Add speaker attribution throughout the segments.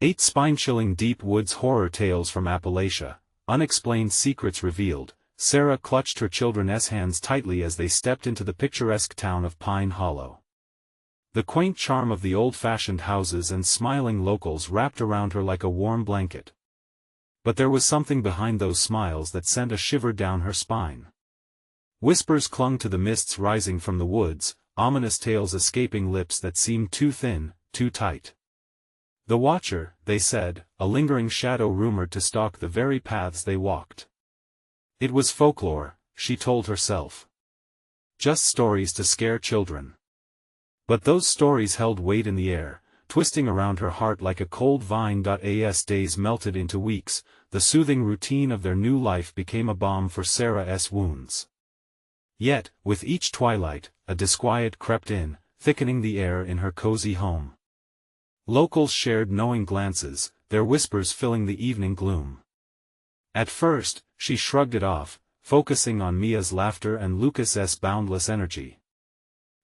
Speaker 1: 8 spine-chilling deep woods horror tales from Appalachia, unexplained secrets revealed. Sarah clutched her children's hands tightly as they stepped into the picturesque town of Pine Hollow. The quaint charm of the old-fashioned houses and smiling locals wrapped around her like a warm blanket. But there was something behind those smiles that sent a shiver down her spine. Whispers clung to the mists rising from the woods, ominous tales escaping lips that seemed too thin, too tight. The Watcher, they said, a lingering shadow rumored to stalk the very paths they walked. It was folklore, she told herself. Just stories to scare children. But those stories held weight in the air, twisting around her heart like a cold vine. As days melted into weeks, the soothing routine of their new life became a balm for Sarah's wounds. Yet, with each twilight, a disquiet crept in, thickening the air in her cozy home. Locals shared knowing glances, their whispers filling the evening gloom. At first, she shrugged it off, focusing on Mia's laughter and Lucas's boundless energy.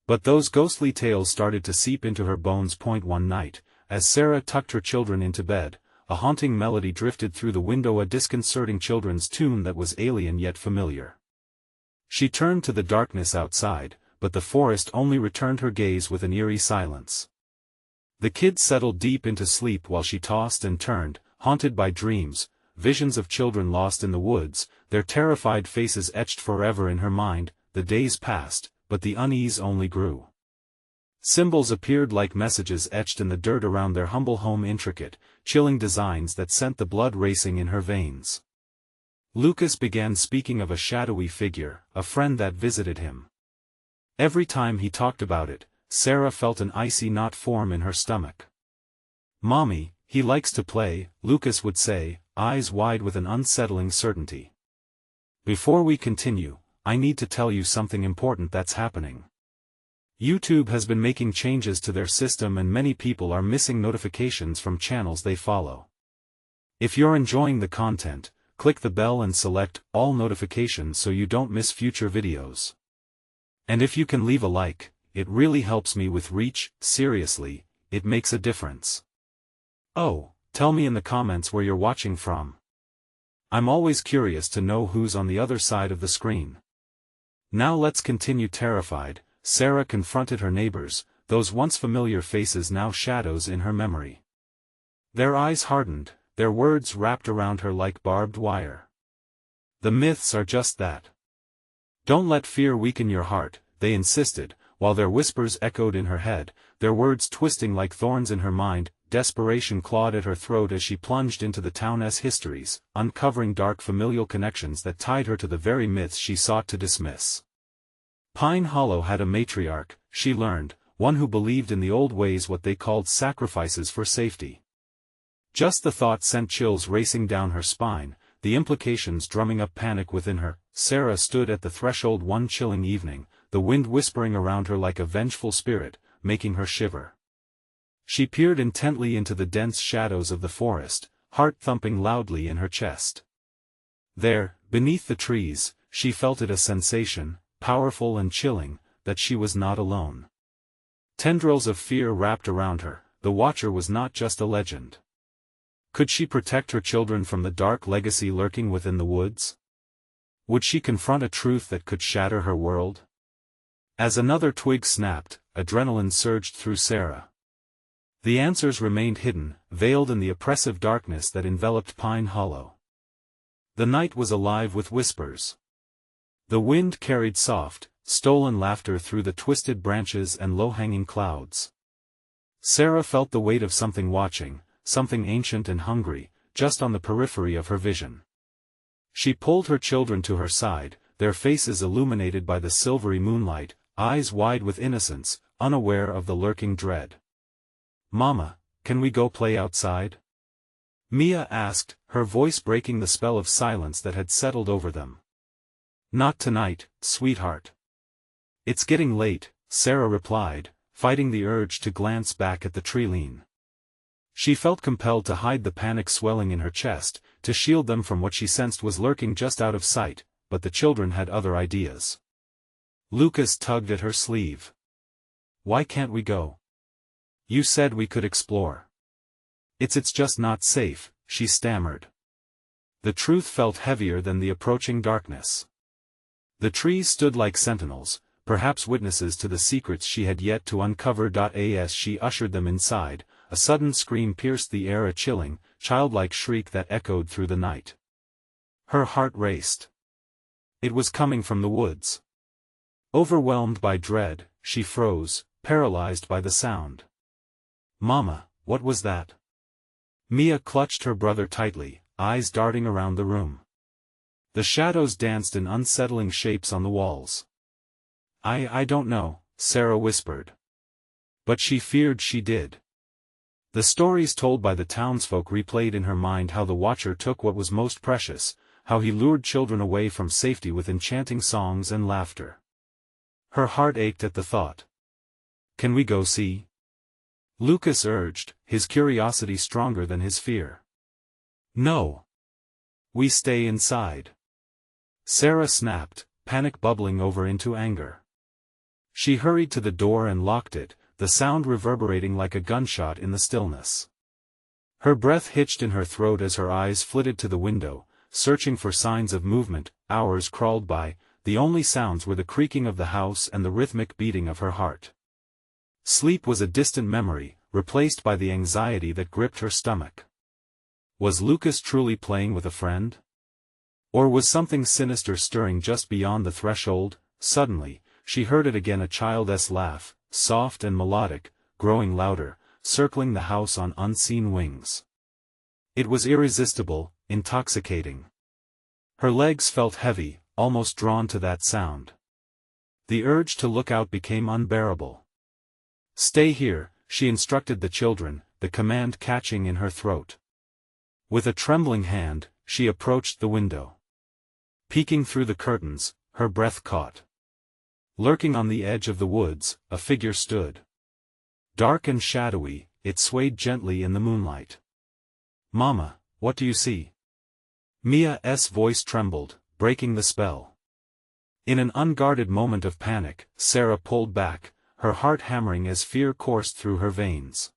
Speaker 1: But those ghostly tales started to seep into her bones. One night, as Sarah tucked her children into bed, a haunting melody drifted through the window, a disconcerting children's tune that was alien yet familiar. She turned to the darkness outside, but the forest only returned her gaze with an eerie silence. The kids settled deep into sleep while she tossed and turned, haunted by dreams, visions of children lost in the woods, their terrified faces etched forever in her mind. The days passed, but the unease only grew. Symbols appeared like messages etched in the dirt around their humble home, intricate, chilling designs that sent the blood racing in her veins. Lucas began speaking of a shadowy figure, a friend that visited him. Every time he talked about it, Sarah felt an icy knot form in her stomach. "Mommy, he likes to play," Lucas would say, eyes wide with an unsettling certainty. "Before we continue, I need to tell you something important that's happening. YouTube has been making changes to their system and many people are missing notifications from channels they follow. If you're enjoying the content, click the bell and select all notifications so you don't miss future videos. And if you can leave a like, it really helps me with reach. Seriously, it makes a difference. Oh, tell me in the comments where you're watching from. I'm always curious to know who's on the other side of the screen." Now let's continue. Terrified, Sarah confronted her neighbors, those once familiar faces now shadows in her memory. Their eyes hardened, their words wrapped around her like barbed wire. "The myths are just that. Don't let fear weaken your heart," they insisted, while their whispers echoed in her head, their words twisting like thorns in her mind. Desperation clawed at her throat as she plunged into the town's histories, uncovering dark familial connections that tied her to the very myths she sought to dismiss. Pine Hollow had a matriarch, she learned, one who believed in the old ways, what they called sacrifices for safety. Just the thought sent chills racing down her spine, the implications drumming up panic within her. Sarah stood at the threshold one chilling evening, the wind whispering around her like a vengeful spirit, making her shiver. She peered intently into the dense shadows of the forest, heart thumping loudly in her chest. There, beneath the trees, she felt it, a sensation, powerful and chilling, that she was not alone. Tendrils of fear wrapped around her. The Watcher was not just a legend. Could she protect her children from the dark legacy lurking within the woods? Would she confront a truth that could shatter her world? As another twig snapped, adrenaline surged through Sarah. The answers remained hidden, veiled in the oppressive darkness that enveloped Pine Hollow. The night was alive with whispers. The wind carried soft, stolen laughter through the twisted branches and low-hanging clouds. Sarah felt the weight of something watching, something ancient and hungry, just on the periphery of her vision. She pulled her children to her side, their faces illuminated by the silvery moonlight, eyes wide with innocence, unaware of the lurking dread. "Mama, can we go play outside?" Mia asked, her voice breaking the spell of silence that had settled over them. "Not tonight, sweetheart. It's getting late," Sarah replied, fighting the urge to glance back at the tree-line. She felt compelled to hide the panic swelling in her chest, to shield them from what she sensed was lurking just out of sight, but the children had other ideas. Lucas tugged at her sleeve. "Why can't we go? You said we could explore." It's just not safe," she stammered. The truth felt heavier than the approaching darkness. The trees stood like sentinels, perhaps witnesses to the secrets she had yet to uncover. As she ushered them inside, a sudden scream pierced the air, a chilling, childlike shriek that echoed through the night. Her heart raced. It was coming from the woods. Overwhelmed by dread, she froze, paralyzed by the sound. "Mama, what was that?" Mia clutched her brother tightly, eyes darting around the room. The shadows danced in unsettling shapes on the walls. I don't know," Sarah whispered. But she feared she did. The stories told by the townsfolk replayed in her mind how the Watcher took what was most precious, how he lured children away from safety with enchanting songs and laughter. Her heart ached at the thought. "Can we go see?" Lucas urged, his curiosity stronger than his fear. "No. We stay inside," Sarah snapped, panic bubbling over into anger. She hurried to the door and locked it, the sound reverberating like a gunshot in the stillness. Her breath hitched in her throat as her eyes flitted to the window, searching for signs of movement. Hours crawled by, the only sounds were the creaking of the house and the rhythmic beating of her heart. Sleep was a distant memory, replaced by the anxiety that gripped her stomach. Was Lucas truly playing with a friend? Or was something sinister stirring just beyond the threshold? Suddenly, she heard it again, a child's laugh, soft and melodic, growing louder, circling the house on unseen wings. It was irresistible, intoxicating. Her legs felt heavy, almost drawn to that sound. The urge to look out became unbearable. "Stay here," she instructed the children, the command catching in her throat. With a trembling hand, she approached the window. Peeking through the curtains, her breath caught. Lurking on the edge of the woods, a figure stood. Dark and shadowy, it swayed gently in the moonlight. "Mama, what do you see?" Mia's voice trembled, breaking the spell. In an unguarded moment of panic, Sarah pulled back, her heart hammering as fear coursed through her veins.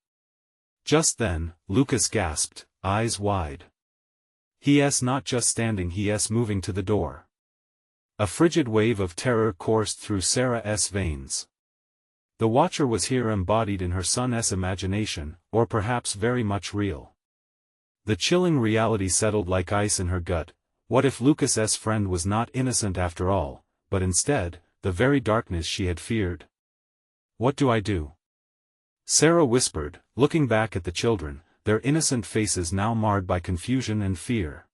Speaker 1: Just then, Lucas gasped, eyes wide. He's not just standing, he's moving to the door. A frigid wave of terror coursed through Sarah's veins. The Watcher was here, embodied in her son's imagination, or perhaps very much real. The chilling reality settled like ice in her gut. What if Lucas's friend was not innocent after all, but instead, the very darkness she had feared? "What do I do?" Sarah whispered, looking back at the children, their innocent faces now marred by confusion and fear.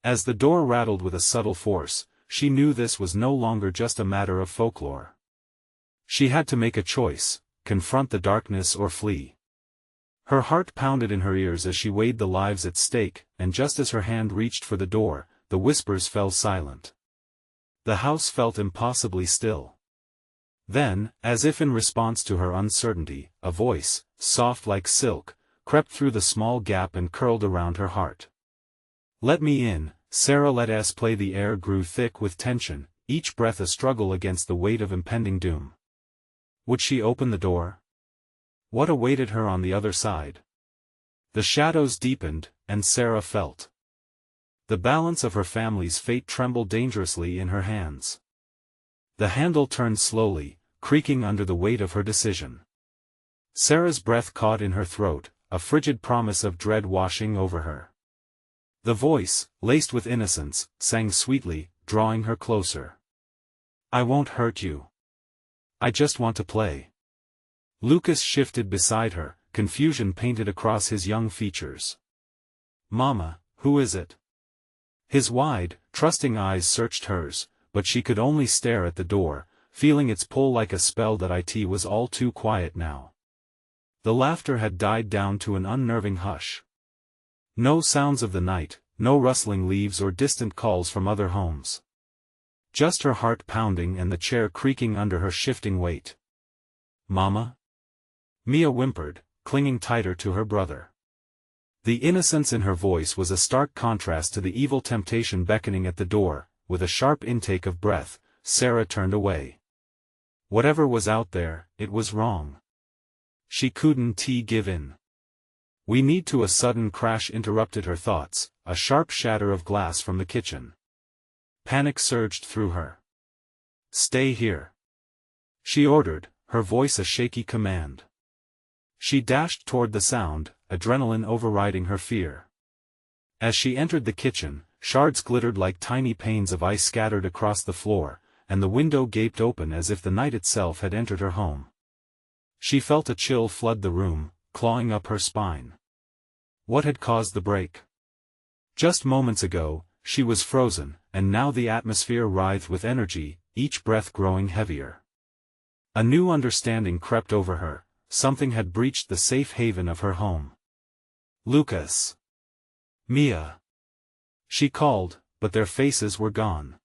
Speaker 1: As the door rattled with a subtle force, she knew this was no longer just a matter of folklore. She had to make a choice, confront the darkness or flee. Her heart pounded in her ears as she weighed the lives at stake, and just as her hand reached for the door, the whispers fell silent. The house felt impossibly still. Then, as if in response to her uncertainty, a voice, soft like silk, crept through the small gap and curled around her heart. "Let me in," Sarah let us play. The air grew thick with tension, each breath a struggle against the weight of impending doom. Would she open the door? What awaited her on the other side? The shadows deepened, and Sarah felt. The balance of her family's fate trembled dangerously in her hands. The handle turned slowly, creaking under the weight of her decision. Sarah's breath caught in her throat, a frigid promise of dread washing over her. The voice, laced with innocence, sang sweetly, drawing her closer. "I won't hurt you. I just want to play." Lucas shifted beside her, confusion painted across his young features. "Mama, who is it?" His wide, trusting eyes searched hers, but she could only stare at the door, feeling its pull like a spell. That it was all too quiet now. The laughter had died down to an unnerving hush. No sounds of the night, no rustling leaves or distant calls from other homes. Just her heart pounding and the chair creaking under her shifting weight. "Mama?" Mia whimpered, clinging tighter to her brother. The innocence in her voice was a stark contrast to the evil temptation beckoning at the door. With a sharp intake of breath, Sarah turned away. Whatever was out there, it was wrong. She couldn't give in. "We need to." A sudden crash interrupted her thoughts, a sharp shatter of glass from the kitchen. Panic surged through her. "Stay here," she ordered, her voice a shaky command. She dashed toward the sound, adrenaline overriding her fear. As she entered the kitchen, shards glittered like tiny panes of ice scattered across the floor, and the window gaped open as if the night itself had entered her home. She felt a chill flood the room, clawing up her spine. What had caused the break? Just moments ago, she was frozen, and now the atmosphere writhed with energy, each breath growing heavier. A new understanding crept over her: something had breached the safe haven of her home. "Lucas! Mia!" She called, but their faces were gone.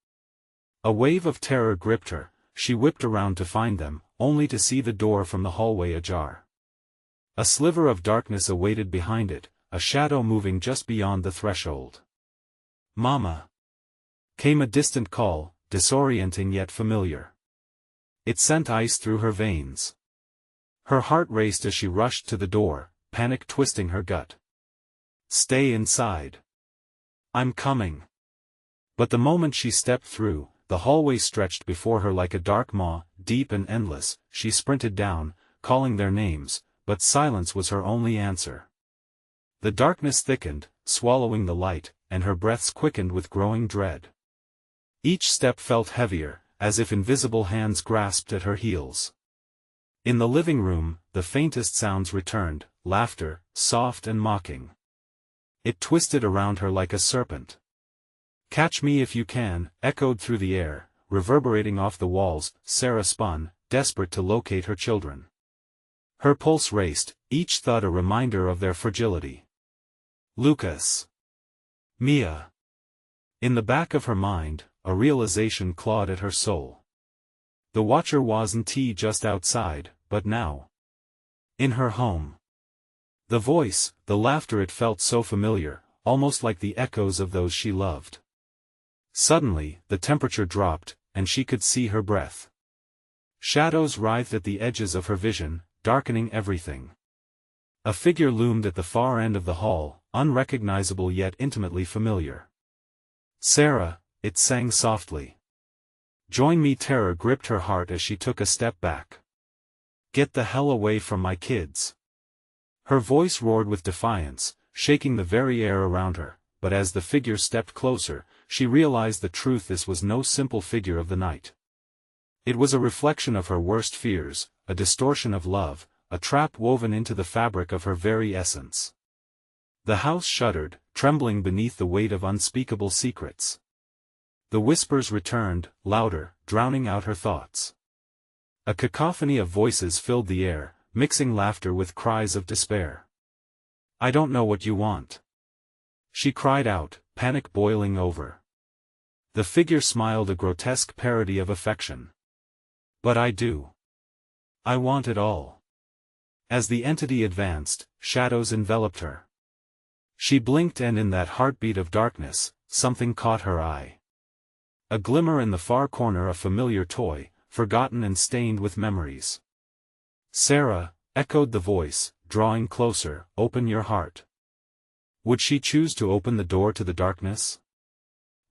Speaker 1: A wave of terror gripped her. She whipped around to find them, only to see the door from the hallway ajar. A sliver of darkness awaited behind it, a shadow moving just beyond the threshold. "Mama!" Came a distant call, disorienting yet familiar. It sent ice through her veins. Her heart raced as she rushed to the door, panic twisting her gut. "Stay inside. I'm coming." But the moment she stepped through, the hallway stretched before her like a dark maw, deep and endless. She sprinted down, calling their names, but silence was her only answer. The darkness thickened, swallowing the light, and her breaths quickened with growing dread. Each step felt heavier, as if invisible hands grasped at her heels. In the living room, the faintest sounds returned, laughter, soft and mocking. It twisted around her like a serpent. "Catch me if you can," echoed through the air, reverberating off the walls. Sarah spun, desperate to locate her children. Her pulse raced, each thud a reminder of their fragility. "Lucas! Mia!" In the back of her mind, a realization clawed at her soul. The Watcher wasn't just outside, but now. In her home. The voice, the laughter, it felt so familiar, almost like the echoes of those she loved. Suddenly, the temperature dropped, and she could see her breath. Shadows writhed at the edges of her vision, darkening everything. A figure loomed at the far end of the hall, unrecognizable yet intimately familiar. "Sarah," it sang softly. "Join me." Terror gripped her heart as she took a step back. "Get the hell away from my kids." Her voice roared with defiance, shaking the very air around her, but as the figure stepped closer, she realized the truth: this was no simple figure of the night. It was a reflection of her worst fears, a distortion of love, a trap woven into the fabric of her very essence. The house shuddered, trembling beneath the weight of unspeakable secrets. The whispers returned, louder, drowning out her thoughts. A cacophony of voices filled the air, mixing laughter with cries of despair. "I don't know what you want," she cried out, panic boiling over. The figure smiled, a grotesque parody of affection. "But I do. I want it all." As the entity advanced, shadows enveloped her. She blinked, and in that heartbeat of darkness, something caught her eye. A glimmer in the far corner, a familiar toy, forgotten and stained with memories. "Sarah," echoed the voice, drawing closer, "open your heart." Would she choose to open the door to the darkness?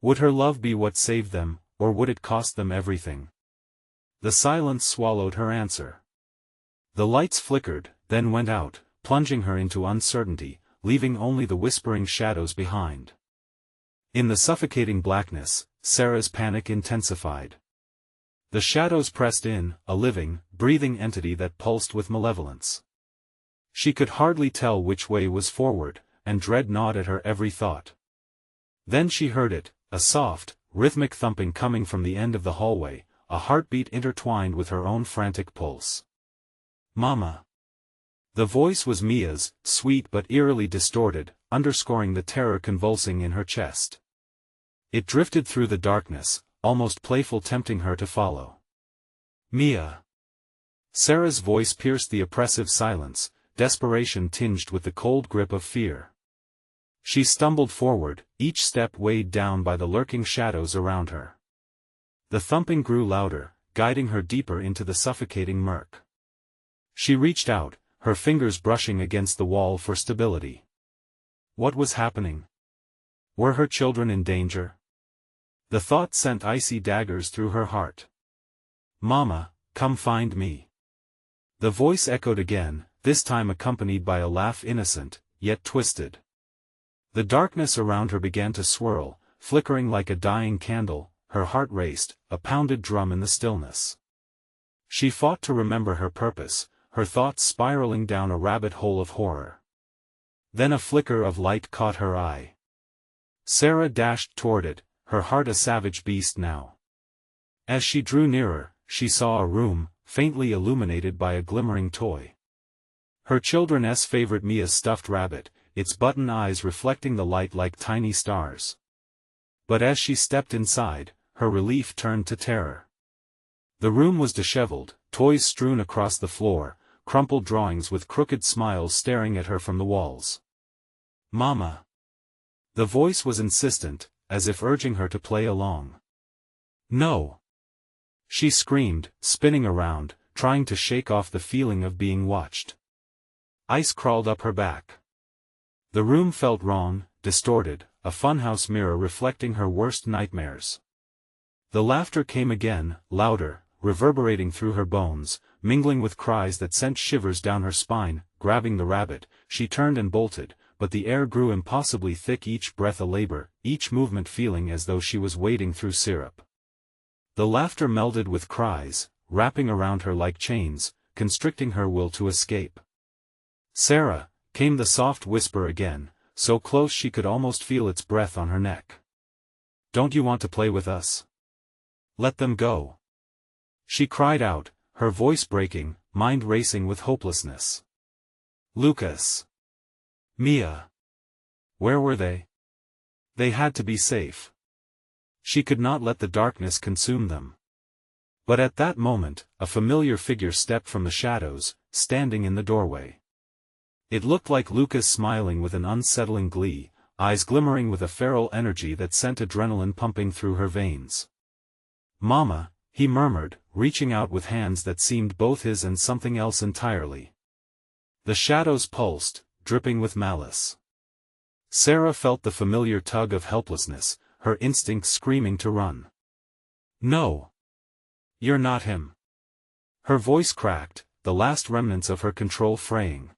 Speaker 1: Would her love be what saved them, or would it cost them everything? The silence swallowed her answer. The lights flickered, then went out, plunging her into uncertainty, leaving only the whispering shadows behind. In the suffocating blackness, Sarah's panic intensified. The shadows pressed in, a living, breathing entity that pulsed with malevolence. She could hardly tell which way was forward, and dread gnawed at her every thought. Then she heard it, a soft, rhythmic thumping coming from the end of the hallway, a heartbeat intertwined with her own frantic pulse. "Mama." The voice was Mia's, sweet but eerily distorted, underscoring the terror convulsing in her chest. It drifted through the darkness, almost playful, tempting her to follow. "Mia." Sarah's voice pierced the oppressive silence, desperation tinged with the cold grip of fear. She stumbled forward, each step weighed down by the lurking shadows around her. The thumping grew louder, guiding her deeper into the suffocating murk. She reached out, her fingers brushing against the wall for stability. What was happening? Were her children in danger? The thought sent icy daggers through her heart. "Mama, come find me." The voice echoed again, this time accompanied by a laugh innocent, yet twisted. The darkness around her began to swirl, flickering like a dying candle, her heart raced, a pounded drum in the stillness. She fought to remember her purpose, her thoughts spiraling down a rabbit hole of horror. Then a flicker of light caught her eye. Sarah dashed toward it, her heart a savage beast now. As she drew nearer, she saw a room, faintly illuminated by a glimmering toy. Her children's favorite Mia's stuffed rabbit, its button eyes reflecting the light like tiny stars. But as she stepped inside, her relief turned to terror. The room was disheveled, toys strewn across the floor, crumpled drawings with crooked smiles staring at her from the walls. "Mama." The voice was insistent, as if urging her to play along. "No." She screamed, spinning around, trying to shake off the feeling of being watched. Ice crawled up her back. The room felt wrong, distorted, a funhouse mirror reflecting her worst nightmares. The laughter came again, louder, reverberating through her bones, mingling with cries that sent shivers down her spine. Grabbing the rabbit, she turned and bolted, but the air grew impossibly thick, each breath a labor, each movement feeling as though she was wading through syrup. The laughter melded with cries, wrapping around her like chains, constricting her will to escape. "Sarah," came the soft whisper again, so close she could almost feel its breath on her neck. "Don't you want to play with us? Let them go." She cried out, her voice breaking, mind racing with hopelessness. Lucas. Mia. Where were they? They had to be safe. She could not let the darkness consume them. But at that moment, a familiar figure stepped from the shadows, standing in the doorway. It looked like Lucas, smiling with an unsettling glee, eyes glimmering with a feral energy that sent adrenaline pumping through her veins. "Mama," he murmured, reaching out with hands that seemed both his and something else entirely. The shadows pulsed, dripping with malice. Sarah felt the familiar tug of helplessness, her instinct screaming to run. "No. You're not him." Her voice cracked, the last remnants of her control fraying.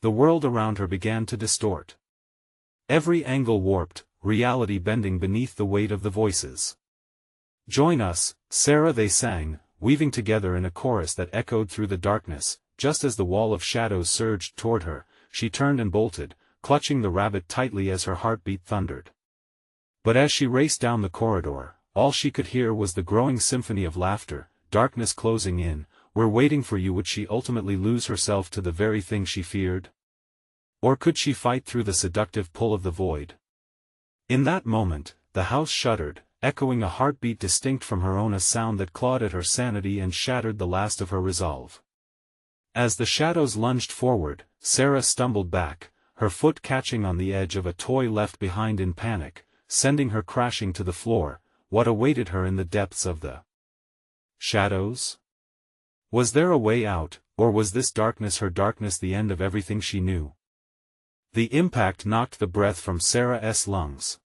Speaker 1: The world around her began to distort. Every angle warped, reality bending beneath the weight of the voices. "Join us, Sarah," they sang, weaving together in a chorus that echoed through the darkness. Just as the wall of shadows surged toward her, she turned and bolted, clutching the rabbit tightly as her heartbeat thundered. But as she raced down the corridor, all she could hear was the growing symphony of laughter, darkness closing in. "We're waiting for you." Would she ultimately lose herself to the very thing she feared? Or could she fight through the seductive pull of the void? In that moment, the house shuddered, echoing a heartbeat distinct from her own, a sound that clawed at her sanity and shattered the last of her resolve. As the shadows lunged forward, Sarah stumbled back, her foot catching on the edge of a toy left behind in panic, sending her crashing to the floor. What awaited her in the depths of the shadows? Was there a way out, or was this darkness, her darkness, the end of everything she knew? The impact knocked the breath from Sarah's lungs.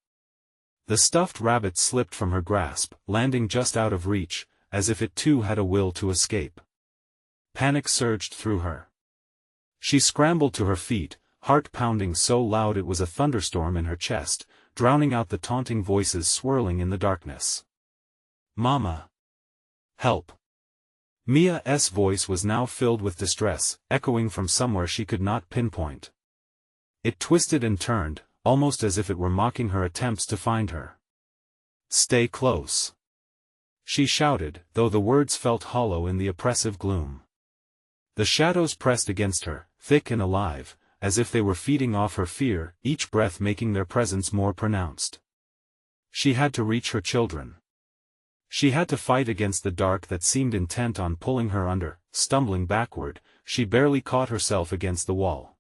Speaker 1: The stuffed rabbit slipped from her grasp, landing just out of reach, as if it too had a will to escape. Panic surged through her. She scrambled to her feet, heart pounding so loud it was a thunderstorm in her chest, drowning out the taunting voices swirling in the darkness. "Mama! Help!" Mia's voice was now filled with distress, echoing from somewhere she could not pinpoint. It twisted and turned, almost as if it were mocking her attempts to find her. "Stay close," she shouted, though the words felt hollow in the oppressive gloom. The shadows pressed against her, thick and alive, as if they were feeding off her fear, each breath making their presence more pronounced. She had to reach her children. She had to fight against the dark that seemed intent on pulling her under. Stumbling backward, she barely caught herself against the wall.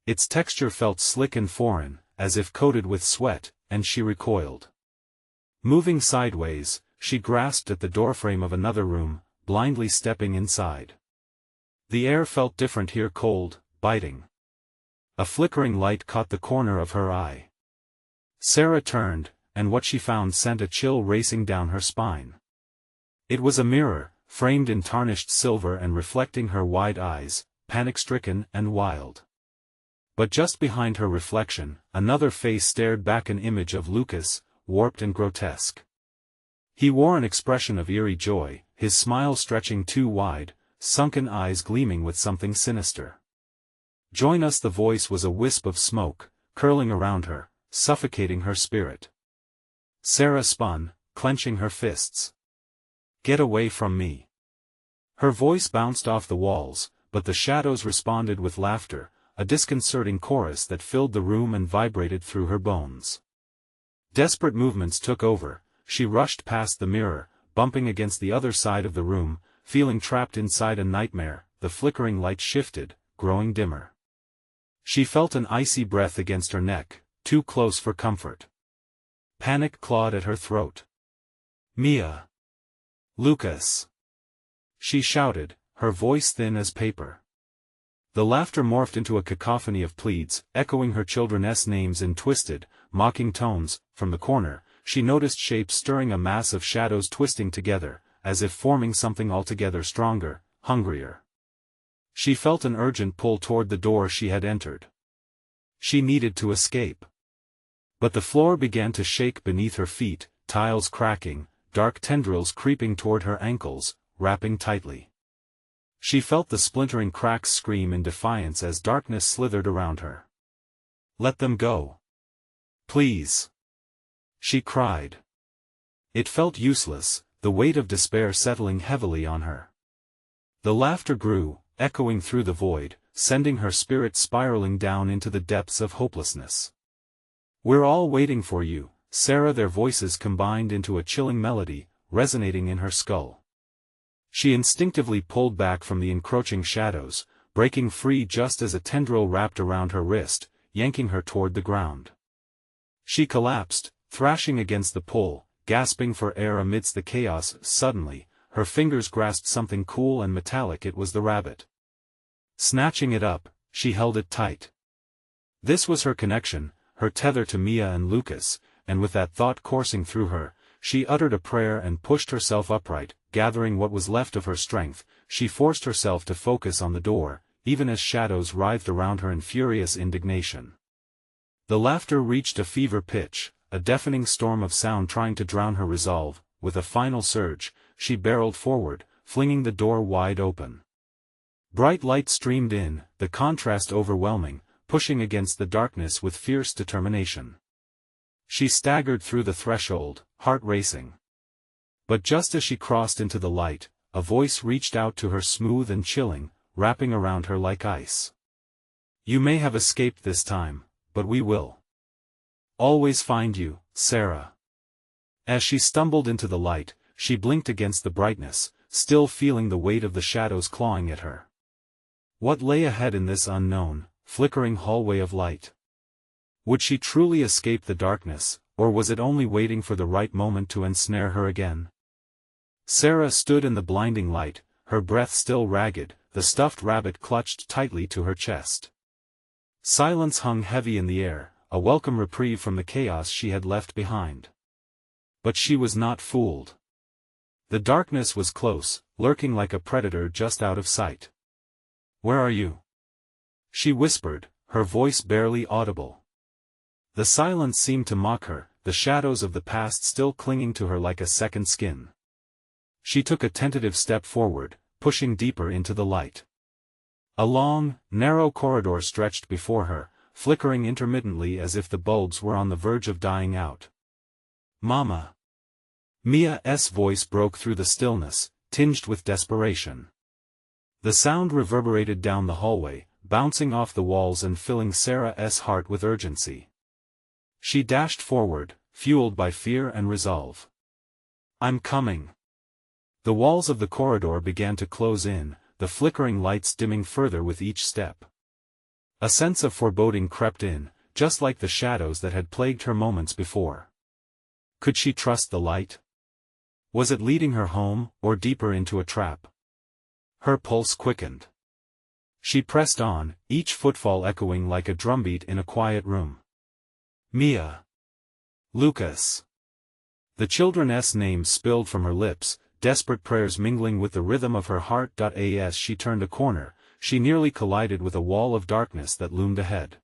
Speaker 1: Its texture felt slick and foreign, as if coated with sweat, and she recoiled. Moving sideways, she grasped at the doorframe of another room, blindly stepping inside. The air felt different here, cold, biting. A flickering light caught the corner of her eye. Sarah turned, and what she found sent a chill racing down her spine. It was a mirror, framed in tarnished silver and reflecting her wide eyes, panic-stricken and wild. But just behind her reflection, another face stared back, an image of Lucas, warped and grotesque. He wore an expression of eerie joy, his smile stretching too wide, sunken eyes gleaming with something sinister. "Join us." The voice was a wisp of smoke, curling around her, suffocating her spirit. Sarah spun, clenching her fists. "Get away from me." Her voice bounced off the walls, but the shadows responded with laughter, a disconcerting chorus that filled the room and vibrated through her bones. Desperate movements took over. She rushed past the mirror, bumping against the other side of the room, feeling trapped inside a nightmare. The flickering light shifted, growing dimmer. She felt an icy breath against her neck, too close for comfort. Panic clawed at her throat. "Mia! Lucas!" she shouted, her voice thin as paper. The laughter morphed into a cacophony of pleads, echoing her children's names in twisted, mocking tones. From the corner, she noticed shapes stirring, a mass of shadows twisting together, as if forming something altogether stronger, hungrier. She felt an urgent pull toward the door she had entered. She needed to escape. But the floor began to shake beneath her feet, tiles cracking, dark tendrils creeping toward her ankles, wrapping tightly. She felt the splintering cracks scream in defiance as darkness slithered around her. "Let them go. Please!" she cried. It felt useless, the weight of despair settling heavily on her. The laughter grew, echoing through the void, sending her spirit spiraling down into the depths of hopelessness. "We're all waiting for you, Sarah." Their voices combined into a chilling melody, resonating in her skull. She instinctively pulled back from the encroaching shadows, breaking free just as a tendril wrapped around her wrist, yanking her toward the ground. She collapsed, thrashing against the pull, gasping for air amidst the chaos. Suddenly, her fingers grasped something cool and metallic. It was the rabbit. Snatching it up, she held it tight. This was her connection, her tether to Mia and Lucas, and with that thought coursing through her, she uttered a prayer and pushed herself upright. Gathering what was left of her strength, she forced herself to focus on the door, even as shadows writhed around her in furious indignation. The laughter reached a fever pitch, a deafening storm of sound trying to drown her resolve. With a final surge, she barreled forward, flinging the door wide open. Bright light streamed in, the contrast overwhelming, pushing against the darkness with fierce determination. She staggered through the threshold, heart racing. But just as she crossed into the light, a voice reached out to her, smooth and chilling, wrapping around her like ice. "You may have escaped this time, but we will always find you, Sarah." As she stumbled into the light, she blinked against the brightness, still feeling the weight of the shadows clawing at her. What lay ahead in this unknown, flickering hallway of light? Would she truly escape the darkness, or was it only waiting for the right moment to ensnare her again? Sarah stood in the blinding light, her breath still ragged, the stuffed rabbit clutched tightly to her chest. Silence hung heavy in the air, a welcome reprieve from the chaos she had left behind. But she was not fooled. The darkness was close, lurking like a predator just out of sight. "Where are you?" she whispered, her voice barely audible. The silence seemed to mock her, the shadows of the past still clinging to her like a second skin. She took a tentative step forward, pushing deeper into the light. A long, narrow corridor stretched before her, flickering intermittently as if the bulbs were on the verge of dying out. "Mama!" Mia's voice broke through the stillness, tinged with desperation. The sound reverberated down the hallway, bouncing off the walls and filling Sarah's heart with urgency. She dashed forward, fueled by fear and resolve. "I'm coming." The walls of the corridor began to close in, the flickering lights dimming further with each step. A sense of foreboding crept in, just like the shadows that had plagued her moments before. Could she trust the light? Was it leading her home, or deeper into a trap? Her pulse quickened. She pressed on, each footfall echoing like a drumbeat in a quiet room. Mia. Lucas. The children's names spilled from her lips, desperate prayers mingling with the rhythm of her heart. As she turned a corner, she nearly collided with a wall of darkness that loomed ahead.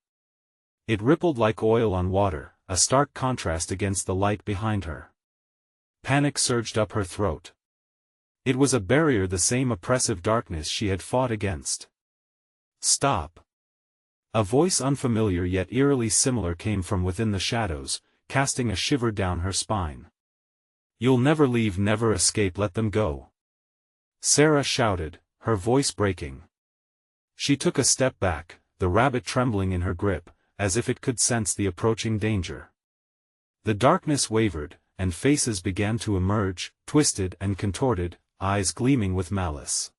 Speaker 1: It rippled like oil on water, a stark contrast against the light behind her. Panic surged up her throat. It was a barrier, the same oppressive darkness she had fought against. Stop. A voice unfamiliar yet eerily similar came from within the shadows, casting a shiver down her spine. You'll never leave, never escape, let them go. Sarah shouted, her voice breaking. She took a step back, the rabbit trembling in her grip, as if it could sense the approaching danger. The darkness wavered, and faces began to emerge, twisted and contorted, eyes gleaming with malice.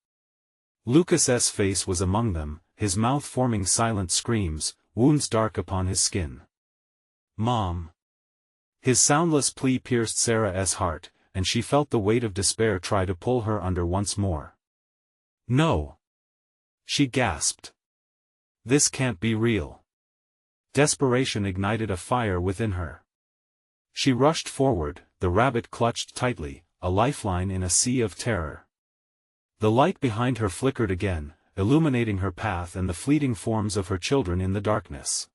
Speaker 1: Lucas's face was among them, his mouth forming silent screams, wounds dark upon his skin. Mom. His soundless plea pierced Sarah's heart, and she felt the weight of despair try to pull her under once more. No. She gasped. This can't be real. Desperation ignited a fire within her. She rushed forward, the rabbit clutched tightly, a lifeline in a sea of terror. The light behind her flickered again, illuminating her path and the fleeting forms of her children in the darkness.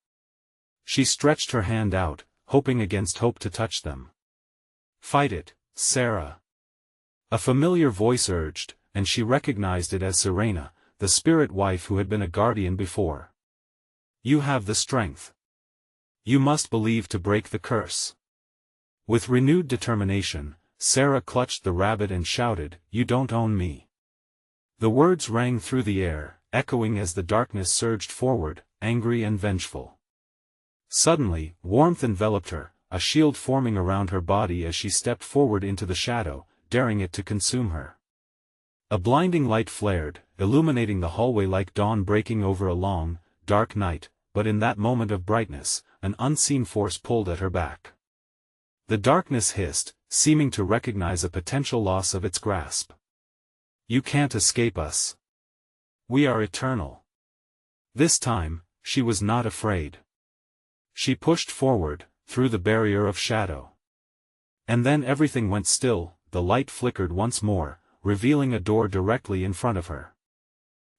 Speaker 1: She stretched her hand out, hoping against hope to touch them. Fight it, Sarah. A familiar voice urged, and she recognized it as Serena, the spirit wife who had been a guardian before. You have the strength. You must believe to break the curse. With renewed determination, Sarah clutched the rabbit and shouted, You don't own me. The words rang through the air, echoing as the darkness surged forward, angry and vengeful. Suddenly, warmth enveloped her, a shield forming around her body as she stepped forward into the shadow, daring it to consume her. A blinding light flared, illuminating the hallway like dawn breaking over a long, dark night, but in that moment of brightness, an unseen force pulled at her back. The darkness hissed, seeming to recognize a potential loss of its grasp. You can't escape us. We are eternal. This time, she was not afraid. She pushed forward, through the barrier of shadow. And then everything went still, the light flickered once more, revealing a door directly in front of her.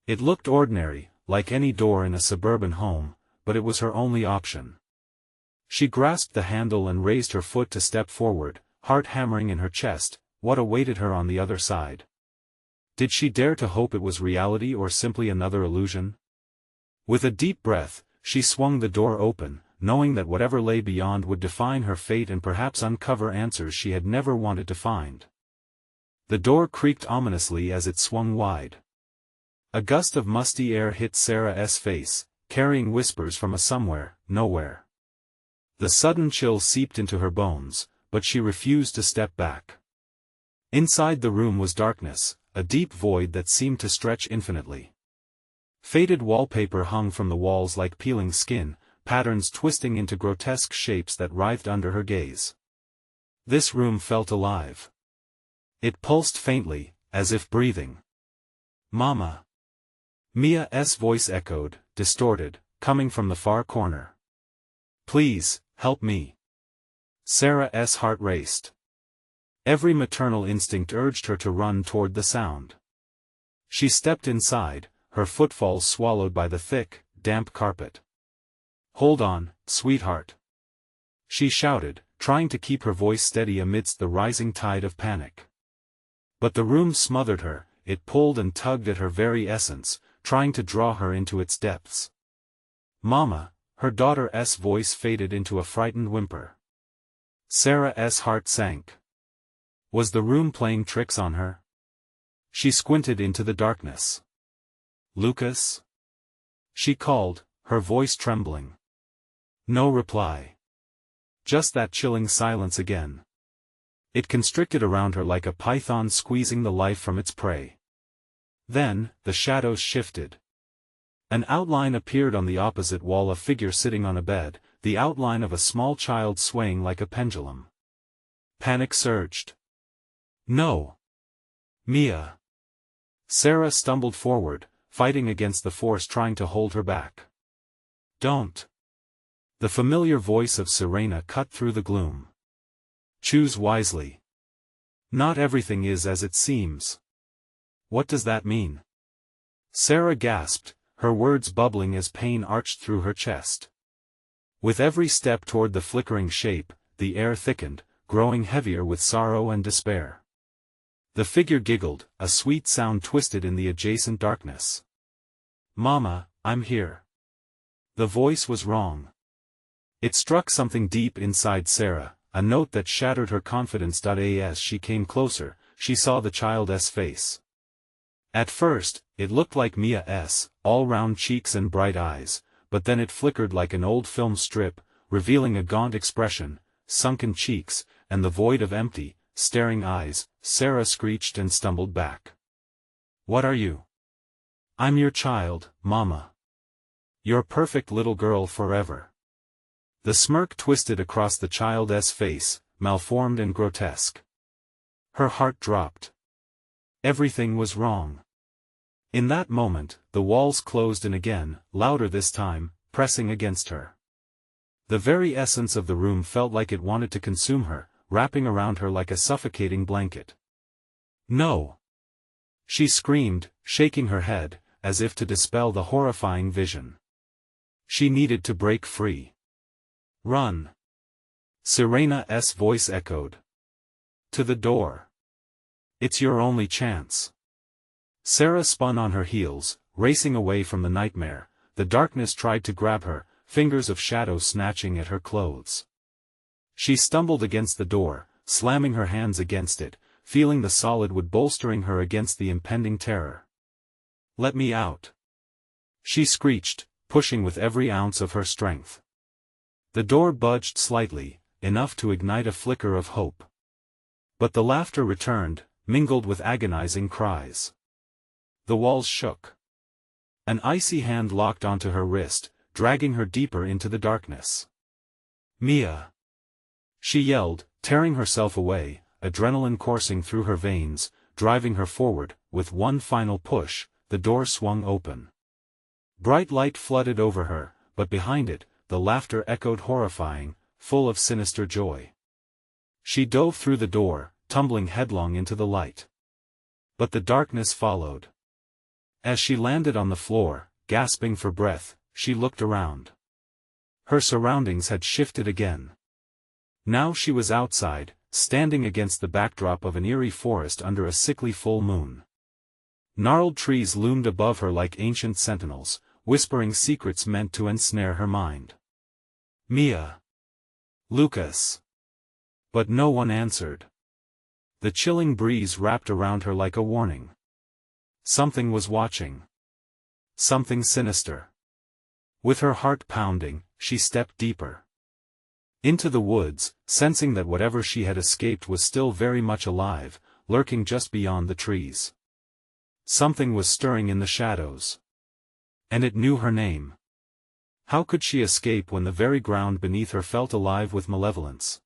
Speaker 1: It looked ordinary, like any door in a suburban home, but it was her only option. She grasped the handle and raised her foot to step forward, heart hammering in her chest. What awaited her on the other side? Did she dare to hope it was reality or simply another illusion? With a deep breath, she swung the door open, knowing that whatever lay beyond would define her fate and perhaps uncover answers she had never wanted to find. The door creaked ominously as it swung wide. A gust of musty air hit Sarah's face, carrying whispers from a somewhere, nowhere. The sudden chill seeped into her bones, but she refused to step back. Inside the room was darkness, a deep void that seemed to stretch infinitely. Faded wallpaper hung from the walls like peeling skin, patterns twisting into grotesque shapes that writhed under her gaze. This room felt alive. It pulsed faintly, as if breathing. Mama. Mia's voice echoed, distorted, coming from the far corner. Please, help me. Sarah's heart raced. Every maternal instinct urged her to run toward the sound. She stepped inside, her footfalls swallowed by the thick, damp carpet. Hold on, sweetheart. She shouted, trying to keep her voice steady amidst the rising tide of panic. But the room smothered her, it pulled and tugged at her very essence, trying to draw her into its depths. Mama, her daughter's voice faded into a frightened whimper. Sarah's heart sank. Was the room playing tricks on her? She squinted into the darkness. Lucas? She called, her voice trembling. No reply. Just that chilling silence again. It constricted around her like a python squeezing the life from its prey. Then, the shadows shifted. An outline appeared on the opposite wall, a figure sitting on a bed, the outline of a small child swaying like a pendulum. Panic surged. No. Mia. Sarah stumbled forward, fighting against the force trying to hold her back. Don't. The familiar voice of Serena cut through the gloom. Choose wisely. Not everything is as it seems. What does that mean? Sarah gasped, her words bubbling as pain arched through her chest. With every step toward the flickering shape, the air thickened, growing heavier with sorrow and despair. The figure giggled, a sweet sound twisted in the adjacent darkness. Mama, I'm here. The voice was wrong. It struck something deep inside Sarah, a note that shattered her confidence. As she came closer, she saw the child's face. At first, it looked like Mia's, all round cheeks and bright eyes, but then it flickered like an old film strip, revealing a gaunt expression, sunken cheeks, and the void of empty, staring eyes. Sarah screeched and stumbled back. What are you? I'm your child, Mama. Your perfect little girl forever. The smirk twisted across the child's face, malformed and grotesque. Her heart dropped. Everything was wrong. In that moment, the walls closed in again, louder this time, pressing against her. The very essence of the room felt like it wanted to consume her, wrapping around her like a suffocating blanket. No! She screamed, shaking her head, as if to dispel the horrifying vision. She needed to break free. Run! Serena's voice echoed. To the door. It's your only chance. Sarah spun on her heels, racing away from the nightmare. The darkness tried to grab her, fingers of shadow snatching at her clothes. She stumbled against the door, slamming her hands against it, feeling the solid wood bolstering her against the impending terror. Let me out! She screeched, pushing with every ounce of her strength. The door budged slightly, enough to ignite a flicker of hope. But the laughter returned, mingled with agonizing cries. The walls shook. An icy hand locked onto her wrist, dragging her deeper into the darkness. Mia! She yelled, tearing herself away, adrenaline coursing through her veins, driving her forward. With one final push, the door swung open. Bright light flooded over her, but behind it, the laughter echoed horrifying, full of sinister joy. She dove through the door, tumbling headlong into the light. But the darkness followed. As she landed on the floor, gasping for breath, she looked around. Her surroundings had shifted again. Now she was outside, standing against the backdrop of an eerie forest under a sickly full moon. Gnarled trees loomed above her like ancient sentinels, whispering secrets meant to ensnare her mind. Mia! Lucas! But no one answered. The chilling breeze wrapped around her like a warning. Something was watching. Something sinister. With her heart pounding, she stepped deeper into the woods, sensing that whatever she had escaped was still very much alive, lurking just beyond the trees. Something was stirring in the shadows. And it knew her name. How could she escape when the very ground beneath her felt alive with malevolence?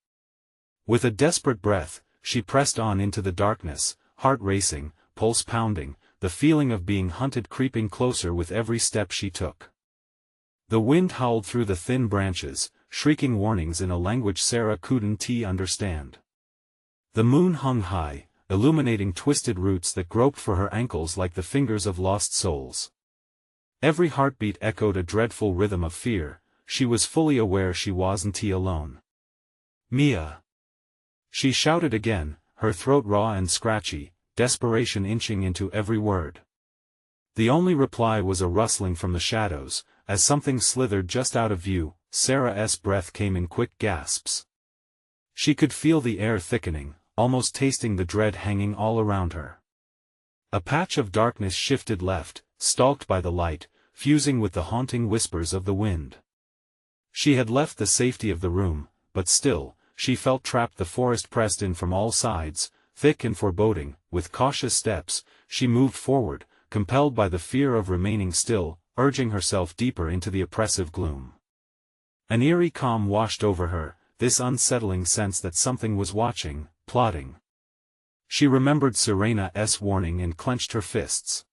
Speaker 1: With a desperate breath, she pressed on into the darkness, heart racing, pulse pounding, the feeling of being hunted creeping closer with every step she took. The wind howled through the thin branches, shrieking warnings in a language Sarah couldn't understand. The moon hung high, illuminating twisted roots that groped for her ankles like the fingers of lost souls. Every heartbeat echoed a dreadful rhythm of fear. She was fully aware she wasn't alone. Mia! She shouted again, her throat raw and scratchy, desperation inching into every word. The only reply was a rustling from the shadows, as something slithered just out of view. Sarah's breath came in quick gasps. She could feel the air thickening, almost tasting the dread hanging all around her. A patch of darkness shifted left, stalked by the light, fusing with the haunting whispers of the wind. She had left the safety of the room, but still, she felt trapped. The forest pressed in from all sides, thick and foreboding. With cautious steps, she moved forward, compelled by the fear of remaining still, urging herself deeper into the oppressive gloom. An eerie calm washed over her, this unsettling sense that something was watching, plotting. She remembered Serena's warning and clenched her fists.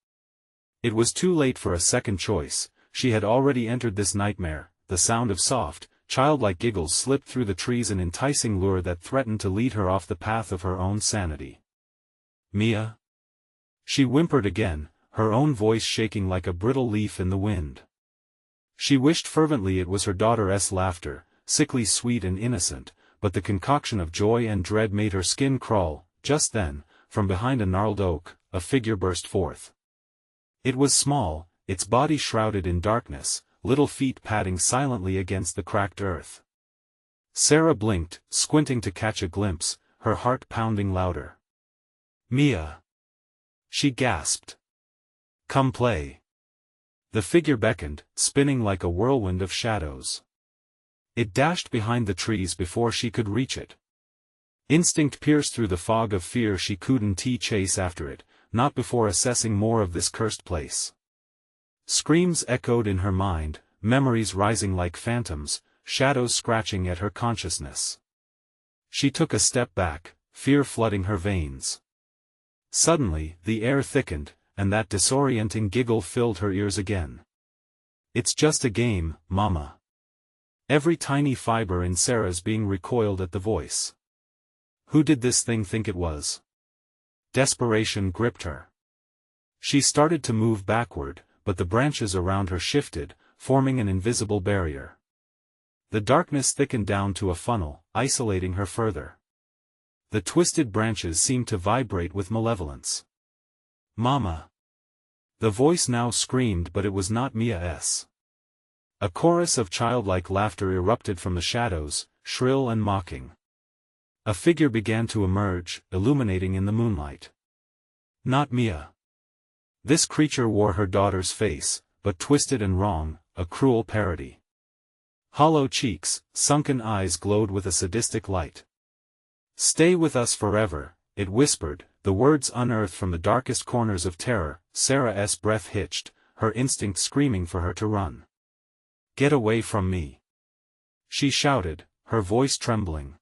Speaker 1: It was too late for a second choice, she had already entered this nightmare. The sound of soft, childlike giggles slipped through the trees, an enticing lure that threatened to lead her off the path of her own sanity. "Mia?" She whimpered again, her own voice shaking like a brittle leaf in the wind. She wished fervently it was her daughter's laughter, sickly sweet and innocent, but the concoction of joy and dread made her skin crawl. Just then, from behind a gnarled oak, a figure burst forth. It was small, its body shrouded in darkness, little feet padding silently against the cracked earth. Sarah blinked, squinting to catch a glimpse, her heart pounding louder. "Mia!" she gasped. "Come play." The figure beckoned, spinning like a whirlwind of shadows. It dashed behind the trees before she could reach it. Instinct pierced through the fog of fear. She couldn't chase after it, not before assessing more of this cursed place. Screams echoed in her mind, memories rising like phantoms, shadows scratching at her consciousness. She took a step back, fear flooding her veins. Suddenly, the air thickened, and that disorienting giggle filled her ears again. "It's just a game, Mama." Every tiny fiber in Sarah's being recoiled at the voice. Who did this thing think it was? Desperation gripped her. She started to move backward, but the branches around her shifted, forming an invisible barrier. The darkness thickened down to a funnel, isolating her further. The twisted branches seemed to vibrate with malevolence. "Mama!" The voice now screamed, but it was not Mia's. A chorus of childlike laughter erupted from the shadows, shrill and mocking. A figure began to emerge, illuminating in the moonlight. Not Mia. This creature wore her daughter's face, but twisted and wrong, a cruel parody. Hollow cheeks, sunken eyes glowed with a sadistic light. "Stay with us forever," it whispered, the words unearthed from the darkest corners of terror. Sarah's breath hitched, her instinct screaming for her to run. "Get away from me!" she shouted, her voice trembling.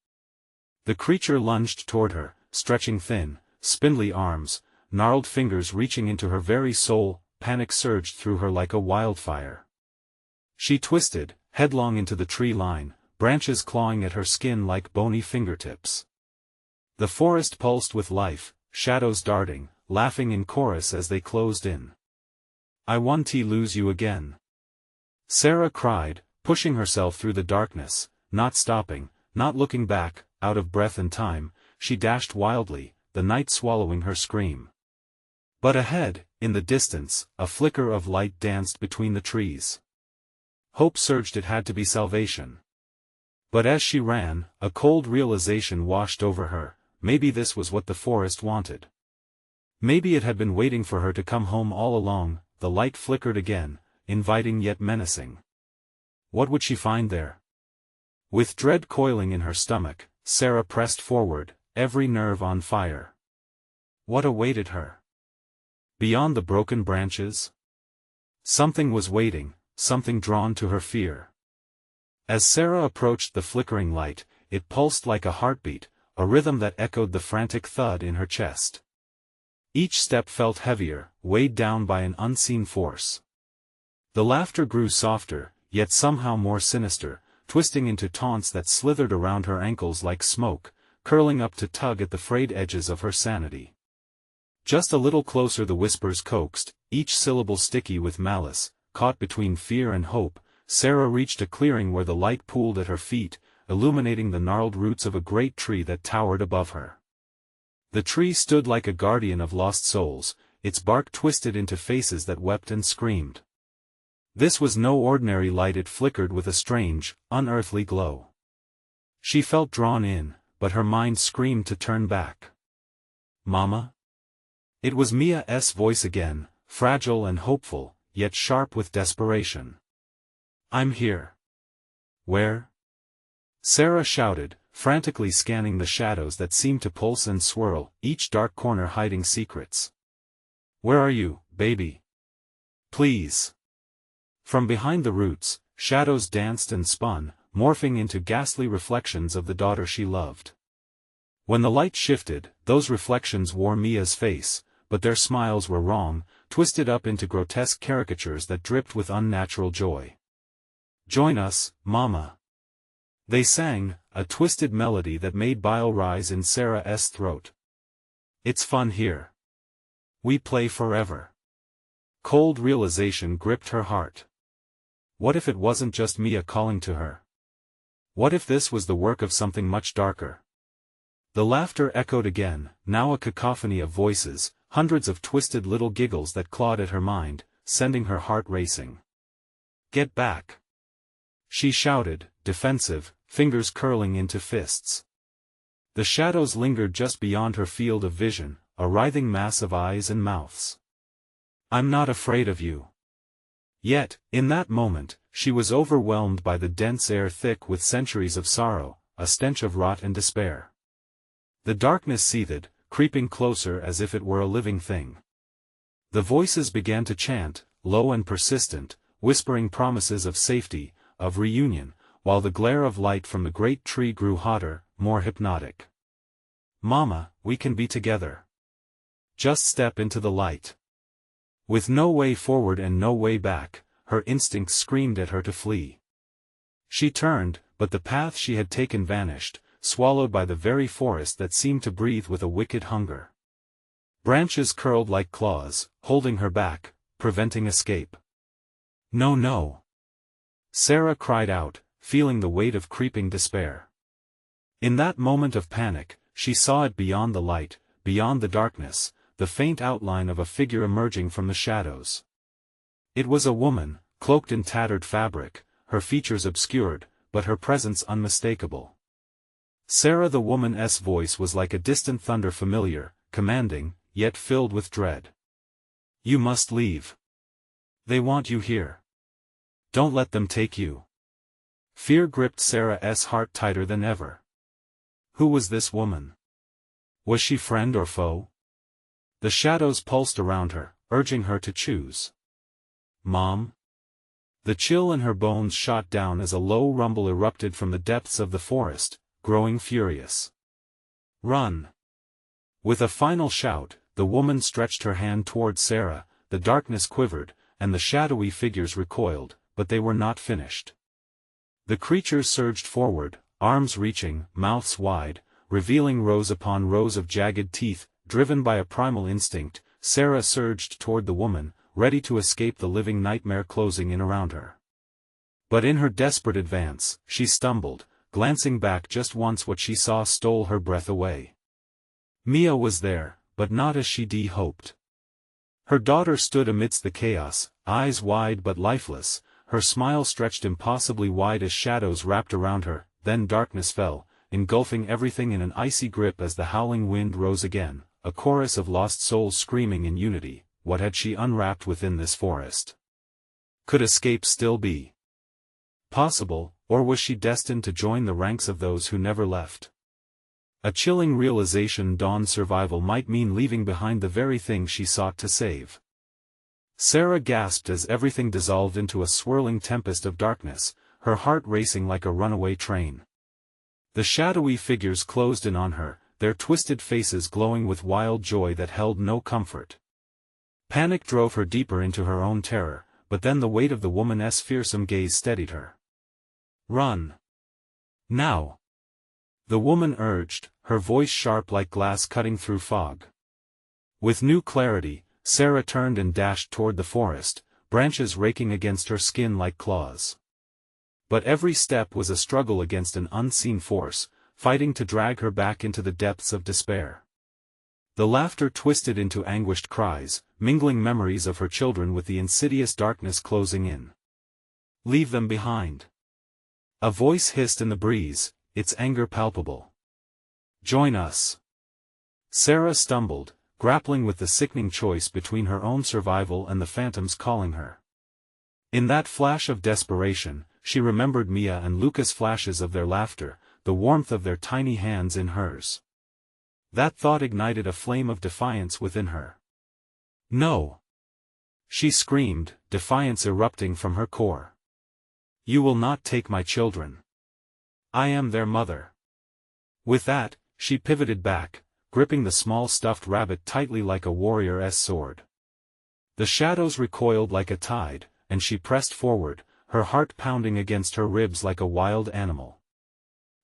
Speaker 1: The creature lunged toward her, stretching thin, spindly arms, gnarled fingers reaching into her very soul. Panic surged through her like a wildfire. She twisted, headlong into the tree line, branches clawing at her skin like bony fingertips. The forest pulsed with life, shadows darting, laughing in chorus as they closed in. "I want to lose you again," Sarah cried, pushing herself through the darkness, not stopping, not looking back. Out of breath and time, she dashed wildly, the night swallowing her scream. But ahead, in the distance, a flicker of light danced between the trees. Hope surged. It had to be salvation. But as she ran, a cold realization washed over her. Maybe this was what the forest wanted. Maybe it had been waiting for her to come home all along. The light flickered again, inviting yet menacing. What would she find there? With dread coiling in her stomach, Sarah pressed forward, every nerve on fire. What awaited her? Beyond the broken branches? Something was waiting, something drawn to her fear. As Sarah approached the flickering light, it pulsed like a heartbeat, a rhythm that echoed the frantic thud in her chest. Each step felt heavier, weighed down by an unseen force. The laughter grew softer, yet somehow more sinister, twisting into taunts that slithered around her ankles like smoke, curling up to tug at the frayed edges of her sanity. Just a little closer the whispers coaxed, each syllable sticky with malice. Caught between fear and hope, Sarah reached a clearing where the light pooled at her feet, illuminating the gnarled roots of a great tree that towered above her. The tree stood like a guardian of lost souls, its bark twisted into faces that wept and screamed. This was no ordinary light. It flickered with a strange, unearthly glow. She felt drawn in, but her mind screamed to turn back. "Mama?" It was Mia's voice again, fragile and hopeful, yet sharp with desperation. "I'm here." "Where?" Sarah shouted, frantically scanning the shadows that seemed to pulse and swirl, each dark corner hiding secrets. "Where are you, baby? Please." From behind the roots, shadows danced and spun, morphing into ghastly reflections of the daughter she loved. When the light shifted, those reflections wore Mia's face, but their smiles were wrong, twisted up into grotesque caricatures that dripped with unnatural joy. "Join us, Mama," they sang, a twisted melody that made bile rise in Sarah's throat. "It's fun here. We play forever." Cold realization gripped her heart. What if it wasn't just Mia calling to her? What if this was the work of something much darker? The laughter echoed again, now a cacophony of voices, hundreds of twisted little giggles that clawed at her mind, sending her heart racing. "Get back!" she shouted, defensive, fingers curling into fists. The shadows lingered just beyond her field of vision, a writhing mass of eyes and mouths. "I'm not afraid of you." Yet, in that moment, she was overwhelmed by the dense air thick with centuries of sorrow, a stench of rot and despair. The darkness seethed, creeping closer as if it were a living thing. The voices began to chant, low and persistent, whispering promises of safety, of reunion, while the glare of light from the great tree grew hotter, more hypnotic. "Mama, we can be together. Just step into the light." With no way forward and no way back, her instincts screamed at her to flee. She turned, but the path she had taken vanished, swallowed by the very forest that seemed to breathe with a wicked hunger. Branches curled like claws, holding her back, preventing escape. "No, no!" Sarah cried out, feeling the weight of creeping despair. In that moment of panic, she saw it beyond the light, beyond the darkness, the faint outline of a figure emerging from the shadows. It was a woman, cloaked in tattered fabric, her features obscured, but her presence unmistakable. Sarah, the woman's voice was like a distant thunder, familiar, commanding, yet filled with dread. "You must leave. They want you here. Don't let them take you." Fear gripped Sarah's heart tighter than ever. Who was this woman? Was she friend or foe? The shadows pulsed around her, urging her to choose. "Mom?" The chill in her bones shot down as a low rumble erupted from the depths of the forest, growing furious. "Run!" With a final shout, the woman stretched her hand toward Sarah, the darkness quivered, and the shadowy figures recoiled, but they were not finished. The creatures surged forward, arms reaching, mouths wide, revealing rows upon rows of jagged teeth. Driven by a primal instinct, Sarah surged toward the woman, ready to escape the living nightmare closing in around her. But in her desperate advance, she stumbled, glancing back just once. What she saw stole her breath away. Mia was there, but not as she'd hoped. Her daughter stood amidst the chaos, eyes wide but lifeless, her smile stretched impossibly wide as shadows wrapped around her. Then darkness fell, engulfing everything in an icy grip as the howling wind rose again, a chorus of lost souls screaming in unity. What had she unwrapped within this forest? Could escape still be possible, or was she destined to join the ranks of those who never left? A chilling realization dawned: survival might mean leaving behind the very thing she sought to save. Sarah gasped as everything dissolved into a swirling tempest of darkness, her heart racing like a runaway train. The shadowy figures closed in on her, their twisted faces glowing with wild joy that held no comfort. Panic drove her deeper into her own terror, but then the weight of the woman's fearsome gaze steadied her. "Run! Now!" the woman urged, her voice sharp like glass cutting through fog. With new clarity, Sarah turned and dashed toward the forest, branches raking against her skin like claws. But every step was a struggle against an unseen force, fighting to drag her back into the depths of despair. The laughter twisted into anguished cries, mingling memories of her children with the insidious darkness closing in. "Leave them behind!" a voice hissed in the breeze, its anger palpable. "Join us!" Sarah stumbled, grappling with the sickening choice between her own survival and the phantoms calling her. In that flash of desperation, she remembered Mia and Luca's flashes of their laughter, the warmth of their tiny hands in hers. That thought ignited a flame of defiance within her. "No!" she screamed, defiance erupting from her core. "You will not take my children. I am their mother." With that, she pivoted back, gripping the small stuffed rabbit tightly like a warrior's sword. The shadows recoiled like a tide, and she pressed forward, her heart pounding against her ribs like a wild animal.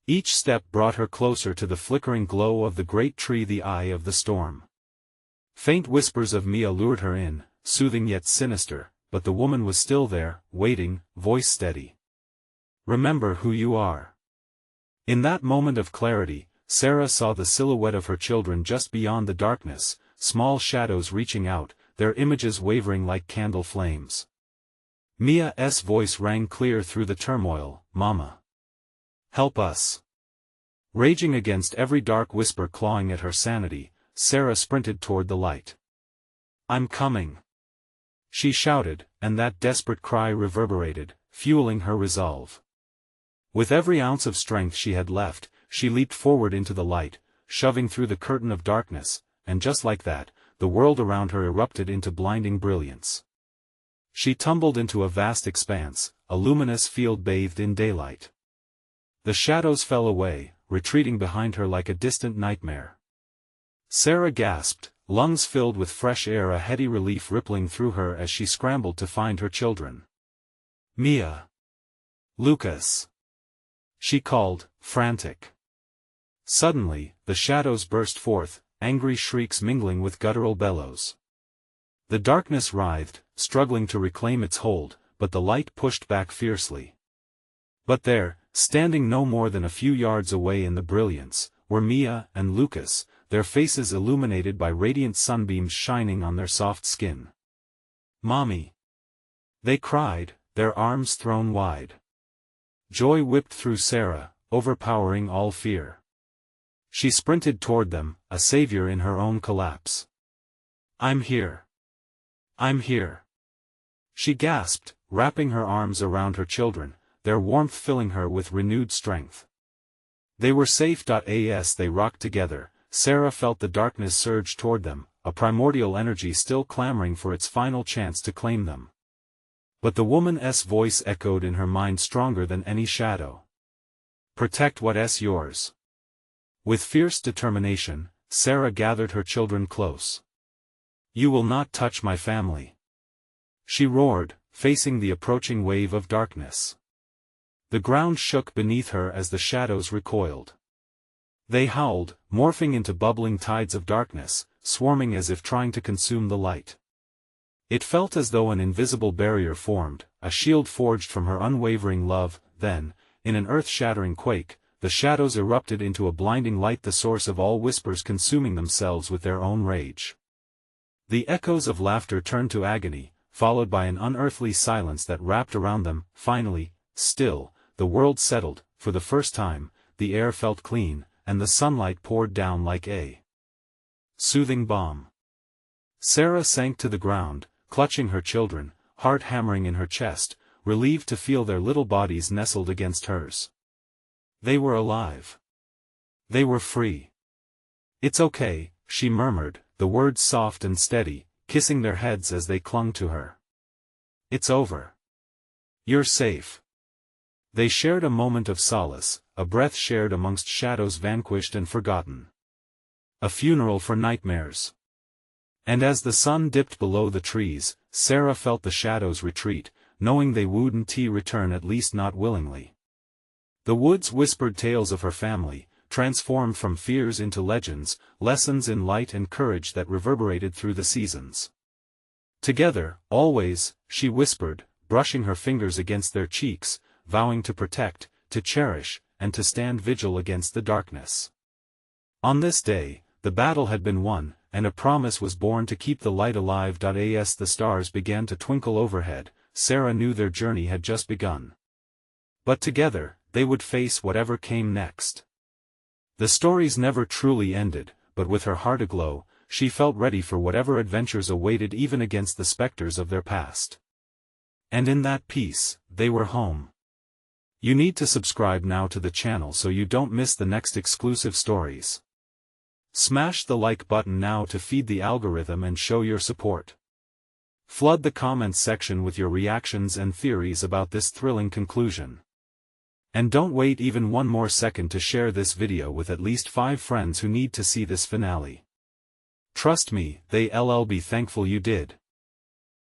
Speaker 1: Each step brought her closer to the flickering glow of the great tree, the eye of the storm. Faint whispers of Mia lured her in, soothing yet sinister, but the woman was still there, waiting, voice steady. "Remember who you are." In that moment of clarity, Sarah saw the silhouette of her children just beyond the darkness, small shadows reaching out, their images wavering like candle flames. Mia's voice rang clear through the turmoil, "Mama. Help us." Raging against every dark whisper clawing at her sanity, Sarah sprinted toward the light. "I'm coming," she shouted, and that desperate cry reverberated, fueling her resolve. With every ounce of strength she had left, she leaped forward into the light, shoving through the curtain of darkness, and just like that, the world around her erupted into blinding brilliance. She tumbled into a vast expanse, a luminous field bathed in daylight. The shadows fell away, retreating behind her like a distant nightmare. Sarah gasped, lungs filled with fresh air, a heady relief rippling through her as she scrambled to find her children. "Mia! Lucas!" she called, frantic. Suddenly, the shadows burst forth, angry shrieks mingling with guttural bellows. The darkness writhed, struggling to reclaim its hold, but the light pushed back fiercely. But there, standing no more than a few yards away in the brilliance, were Mia and Lucas, their faces illuminated by radiant sunbeams shining on their soft skin. "Mommy!" they cried, their arms thrown wide. Joy whipped through Sarah, overpowering all fear. She sprinted toward them, a savior in her own collapse. "I'm here. I'm here," she gasped, wrapping her arms around her children, their warmth filling her with renewed strength. They were safe. As they rocked together, Sarah felt the darkness surge toward them, a primordial energy still clamoring for its final chance to claim them. But the woman's voice echoed in her mind stronger than any shadow. "Protect what's yours." With fierce determination, Sarah gathered her children close. "You will not touch my family," she roared, facing the approaching wave of darkness. The ground shook beneath her as the shadows recoiled. They howled, morphing into bubbling tides of darkness, swarming as if trying to consume the light. It felt as though an invisible barrier formed, a shield forged from her unwavering love. Then, in an earth-shattering quake, the shadows erupted into a blinding light, the source of all whispers consuming themselves with their own rage. The echoes of laughter turned to agony, followed by an unearthly silence that wrapped around them. Finally, still, the world settled. For the first time, the air felt clean, and the sunlight poured down like a soothing balm. Sarah sank to the ground, clutching her children, heart hammering in her chest, relieved to feel their little bodies nestled against hers. They were alive. They were free. "It's okay," she murmured, the words soft and steady, kissing their heads as they clung to her. "It's over. You're safe." They shared a moment of solace, a breath shared amongst shadows vanquished and forgotten. A funeral for nightmares. And as the sun dipped below the trees, Sarah felt the shadows retreat, knowing they wouldn't return, at least not willingly. The woods whispered tales of her family, transformed from fears into legends, lessons in light and courage that reverberated through the seasons. "Together, always," she whispered, brushing her fingers against their cheeks, vowing to protect, to cherish, and to stand vigil against the darkness. On this day, the battle had been won, and a promise was born to keep the light alive. As the stars began to twinkle overhead, Sarah knew their journey had just begun. But together, they would face whatever came next. The stories never truly ended, but with her heart aglow, she felt ready for whatever adventures awaited, even against the specters of their past. And in that peace, they were home. You need to subscribe now to the channel so you don't miss the next exclusive stories. Smash the like button now to feed the algorithm and show your support. Flood the comments section with your reactions and theories about this thrilling conclusion. And don't wait even one more second to share this video with at least 5 friends who need to see this finale. Trust me, they'll be thankful you did.